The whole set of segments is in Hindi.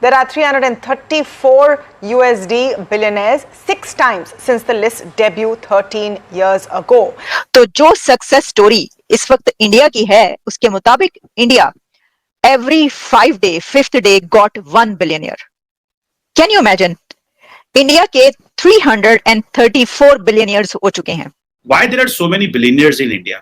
There are 334 USD billionaires, 6 times since the list debuted 13 years ago. तो जो सक्सेस स्टोरी इस वक्त इंडिया की है, उसके मुताबिक India every 5 day, 5th day got 1 billionaire. Can you imagine? India के 334 बिलियनियर्स हो चुके हैं. Why there are so many billionaires in India?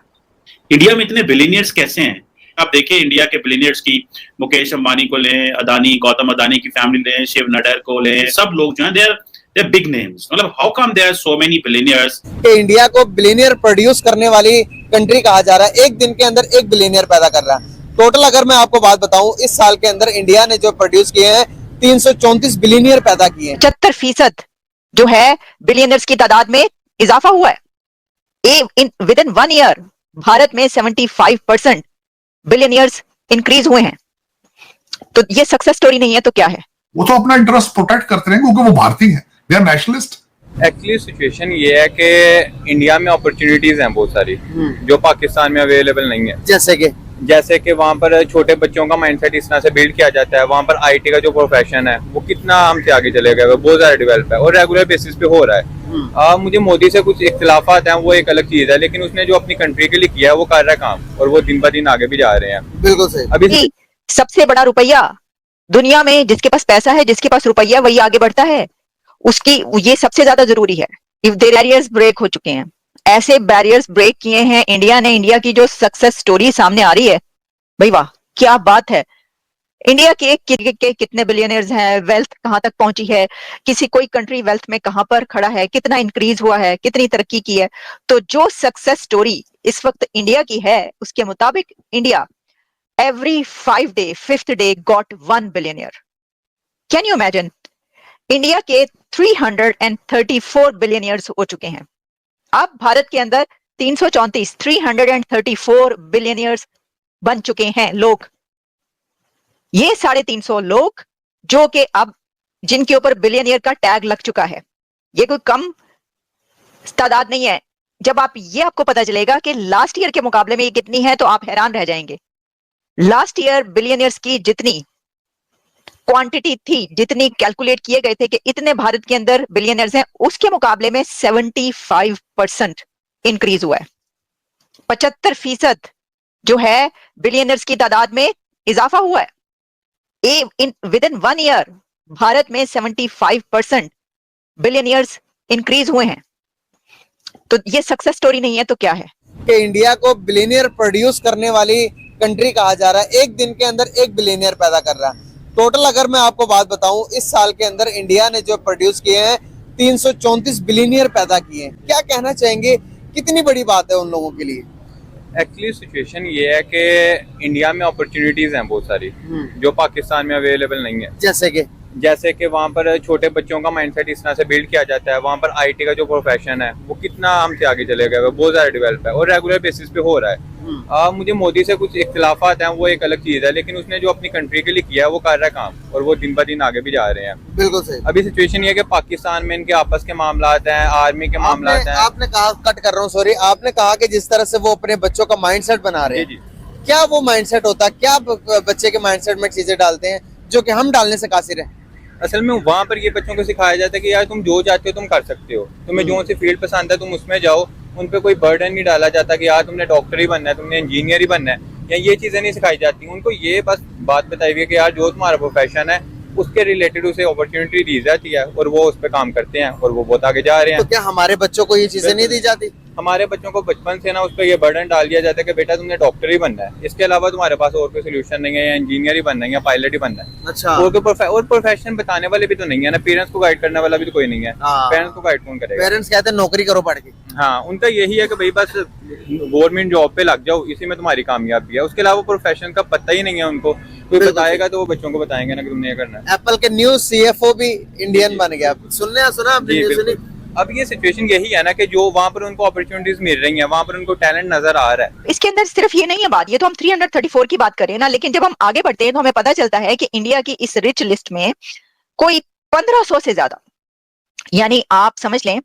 India में इतने बिलियनियर्स कैसे हैं? आप देखिए इंडिया के बिलियनियर्स की, मुकेश अंबानी को लें, अदानी, गौतम अदानी की फैमिली लें, शिव नडर को लें, सब लोग जो हैं दे बिग नेम्स. मतलब how come there are so many billionaires? India को बिलियनियर प्रोड्यूस करने वाली कंट्री कहा जा रहा है. एक दिन के अंदर एक बिलियनियर पैदा कर रहा है. टोटल अगर मैं आपको बात बताऊं, इस साल के अंदर इंडिया ने जो प्रोड्यूस किए हैं 334 बिलियनियर पैदा किए हैं. 75% जो है बिलियनियर्स की तादाद में इजाफा हुआ है. विद इन 1 ईयर भारत में 75% बिलियनियर्स इंक्रीज हुए हैं. तो ये सक्सेस स्टोरी नहीं है तो क्या है? वो तो अपना इंटरेस्ट प्रोटेक्ट करते हैं क्योंकि वो भारतीय हैं, they are nationalist. Actually situation ये है कि इंडिया में अपॉर्चुनिटीज हैं बहुत सारी जो पाकिस्तान में अवेलेबल नहीं है. जैसे कि वहाँ पर छोटे बच्चों का माइंडसेट इस तरह से बिल्ड किया जाता है. वहाँ पर आईटी का जो प्रोफेशन है वो कितना हमसे आगे चले गया है, बहुत ज्यादा डेवलप है और रेगुलर बेसिस पे हो रहा है. मुझे मोदी से कुछ इख्तिलाफात हैं, वो एक अलग चीज है, लेकिन उसने जो अपनी कंट्री के लिए किया है वो कर रहा है काम, और वो दिन ब दिन आगे भी जा रहे हैं. बिल्कुल सही. अभी सबसे बड़ा रुपया दुनिया में, जिसके पास पैसा है, जिसके पास रुपया, वही आगे बढ़ता है. उसकी ये सबसे ज्यादा जरूरी है. इफ देयर बैरियर्स ब्रेक हो चुके हैं, ऐसे बैरियर्स ब्रेक किए हैं इंडिया ने. इंडिया की जो सक्सेस स्टोरी सामने आ रही है, भाई वाह क्या बात है. इंडिया के कितने बिलियनियर्स हैं, वेल्थ कहां तक पहुंची है, किसी कोई कंट्री वेल्थ में कहां पर खड़ा है, कितना इंक्रीज हुआ है, कितनी तरक्की की है. तो जो सक्सेस स्टोरी इस वक्त इंडिया की है, उसके मुताबिक India every 5 day, 5th day got 1 billionaire. Can you imagine? India के 334 बिलियनियर्स हो चुके हैं. अब भारत के अंदर 334 बिलियनियर्स बन चुके हैं लोग. ये 350 लोग जो कि अब जिनके ऊपर बिलियनियर का टैग लग चुका है, ये कोई कम तादाद नहीं है. जब आपको पता चलेगा कि लास्ट ईयर के मुकाबले में ये कितनी है, तो आप हैरान रह जाएंगे. लास्ट ईयर बिलियनियर्स की जितनी क्वांटिटी थी, जितनी कैलकुलेट किए गए थे कि इतने भारत के अंदर बिलियनियर्स हैं, उसके मुकाबले में 75% इंक्रीज हुआ है. 75% जो है बिलियनियर्स की तादाद में इजाफा हुआ है. विद इन 1 ईयर भारत में 75% बिलियनियर्स इंक्रीज हुए हैं. तो ये सक्सेस स्टोरी नहीं है तो क्या है? कि इंडिया को बिलियनियर प्रोड्यूस करने वाली कंट्री कहा जा रहा है. एक दिन के अंदर एक बिलियनियर पैदा कर रहा है. टोटल अगर मैं आपको बात बताऊं, इस साल के अंदर इंडिया ने जो प्रोड्यूस किए हैं 334 बिलियनियर पैदा किए हैं. क्या कहना चाहेंगे, कितनी बड़ी बात है उन लोगों के लिए? एक्चुअली सिचुएशन ये है कि इंडिया में अपॉर्चुनिटीज हैं बहुत सारी जो पाकिस्तान में अवेलेबल नहीं है. जैसे कि वहाँ पर छोटे बच्चों का माइंडसेट इस तरह से बिल्ड किया जाता है. वहाँ पर आईटी का जो प्रोफेशन है वो कितना हमसे आगे चले गया है, बहुत ज्यादा डेवलप है और रेगुलर बेसिस पे हो रहा है. मुझे मोदी से कुछ इख्तिलाफात हैं, वो एक अलग चीज है, लेकिन उसने जो अपनी कंट्री के लिए किया है वो कर रहा है काम, और वो दिन ब दिन आगे भी जा रहे हैं. बिल्कुल सही. अभी सिचुएशन ये है कि पाकिस्तान में इनके आपस के मामलात हैं, आर्मी के मामलात हैं. आपने कहा, कट कर रहा हूँ सॉरी, आपने कहा कि जिस तरह से वो अपने बच्चों का माइंडसेट बना रहे हैं, क्या वो माइंडसेट होता है? क्या बच्चे के माइंडसेट में चीजें डालते हैं जो कि हम डालने से कासिर हैं? असल में वहाँ पर ये बच्चों को सिखाया जाता है कि यार तुम जो चाहते हो तुम कर सकते हो, तुम्हें जो सी फील्ड पसंद है तुम उसमें जाओ. उन पे कोई बर्डन नहीं डाला जाता कि यार तुमने डॉक्टर ही बनना है, तुमने इंजीनियर ही बनना है, या ये चीजें नहीं सिखाई जाती. उनको ये बस बात बताई हुई है कि यार जो तुम्हारा प्रोफेशन है उसके रिलेटेड उसे अपॉर्चुनिटी दी जाती है और वो उस पर काम करते हैं और वो बहुत आगे जा रहे हैं. तो क्या हमारे बच्चों को ये चीजें नहीं दी जाती? हमारे बच्चों को बचपन से ना उस पर ये बर्डन डाल दिया जाता है कि बेटा तुमने डॉक्टर ही बनना है, इसके अलावा तुम्हारे पास और कोई सोल्यूशन नहीं है, या इंजीनियर ही बनना है या पायलट ही बनना है. अच्छा. और प्रोफेशन बताने वाले भी तो नहीं है ना, पेरेंट्स को गाइड करने वाला भी तो कोई नहीं है. पेरेंट्स को गाइड कौन करेगा? पेरेंट्स कहते हैं नौकरी करो पढ़ के. हाँ, उनका यही है कि भाई बस गवर्नमेंट जॉब पे लग जाओ, इसी में तुम्हारी कामयाबी है. उसके अलावा प्रोफेशन का पता ही नहीं है उनको. कोई बताएगा तो वो बच्चों को बताएंगे ना कि तुमने ये करना है. एप्पल के न्यू सीएफओ भी इंडियन बन गया. सुना आपने न्यूज़ सुनी? अब ये सिचुएशन यही है ना कि जो वहाँ पर उनको अपॉर्चुनिटीज मिल रही हैं, वहाँ पर उनको टैलेंट नजर आ रहा है. इसके अंदर सिर्फ ये नहीं है बात, ये तो हम 334 की बात कर रहे हैं ना, लेकिन जब हम आगे बढ़ते हैं तो हमें पता चलता है कि इंडिया की इस रिच लिस्ट में कोई 1500 से ज्यादा, यानी आप समझ लें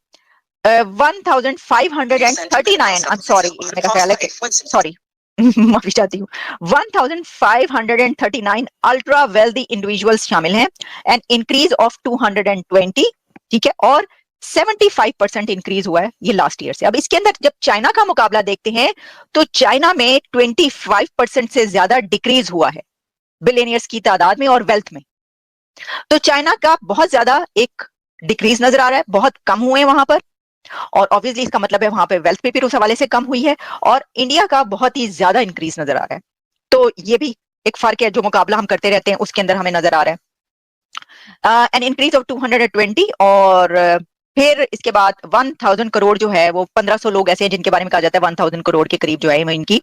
1539, आई एम सॉरी, मेरा ख्याल है, सॉरी माफी चाहती हूँ, 1539 अल्ट्रा वेल्दी इंडिविजुअल्स शामिल हैं, एन इंक्रीज ऑफ 220, ठीक है, और 75% इंक्रीज हुआ है ये लास्ट ईयर से। अब इसके अंदर जब चाइना का मुकाबला देखते हैं तो चाइना में 25% से ज्यादा डिक्रीज हुआ है बिलियनियर्स की तादाद में और वेल्थ में। तो चाइना का बहुत ज्यादा एक डिक्रीज नजर आ रहा है, बहुत कम हुए हैं वहां पर, और ऑब्वियसली इसका मतलब है वहां पे वेल्थ पे भी उस हवाले से कम हुई है, और इंडिया का बहुत ही ज्यादा इंक्रीज नजर आ रहा है। तो ये भी एक फर्क है जो मुकाबला हम करते रहते हैं उसके अंदर हमें नजर आ रहा है। एन इंक्रीज ऑफ 220, और फिर इसके बाद 1000 करोड़ जो है वो 1500 लोग ऐसे हैं जिनके बारे में कहा जाता है 1000 करोड़ के करीब जो है इनकी